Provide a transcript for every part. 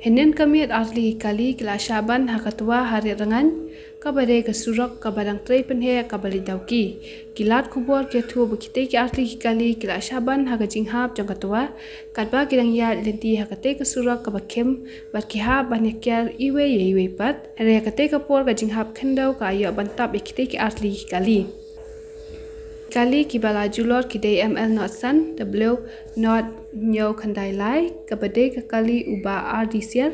Henen kami asli kali kila Syaban hakatua hari Rngain kabare kesurok kabadang tray penhe kabali dauki kilat kubur ke tu bekite ki asli kali kila Syaban haga jinghap jangkatua kadba kidang ya lenti hakate kesurok kabakem barkiha banyakyar iwe pat re hakate kapur ka jinghap khendau ka ayo bantap bekite ki asli kali kali kibala julor kidai ml not san w not nyo khandai lai kabade ka kali uba rdcr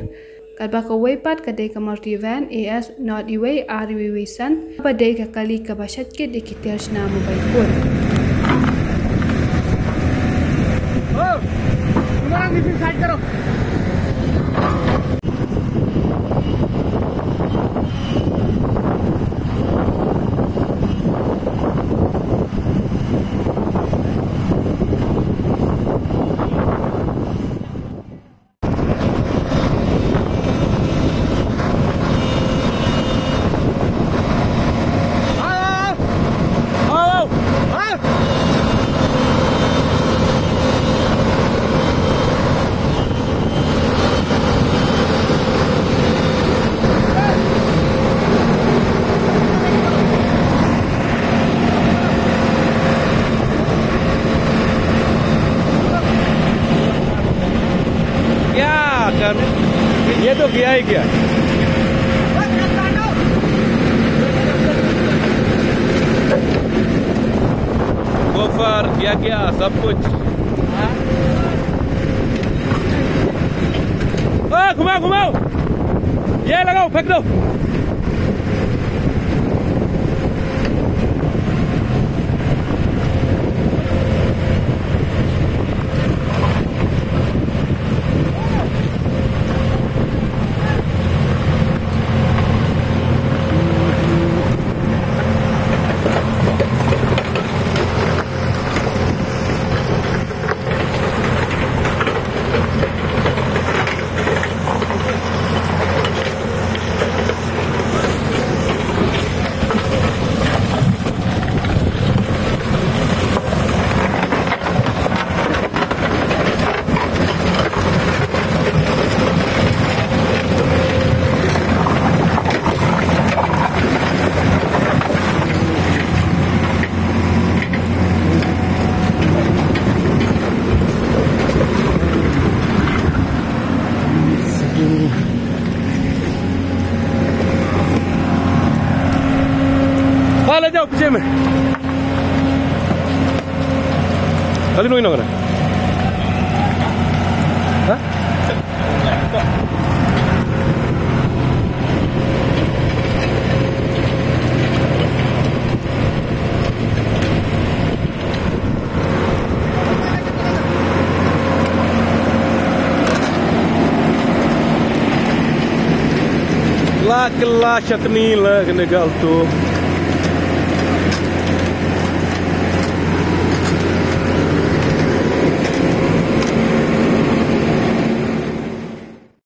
kalba ka weipat kadai ka multivan as not iwe rwe san kabade ka kali ka bashat ke dikitel na mobile phone oh तुम्हारा mission side करो ये तो किया ही क्या गोफर क्या सब कुछ घुमाओ घुमाओ ये लगाओ फेंक दो ले जाओ पीछे में कल नहीं ना ला किला शतनी लग निकल तो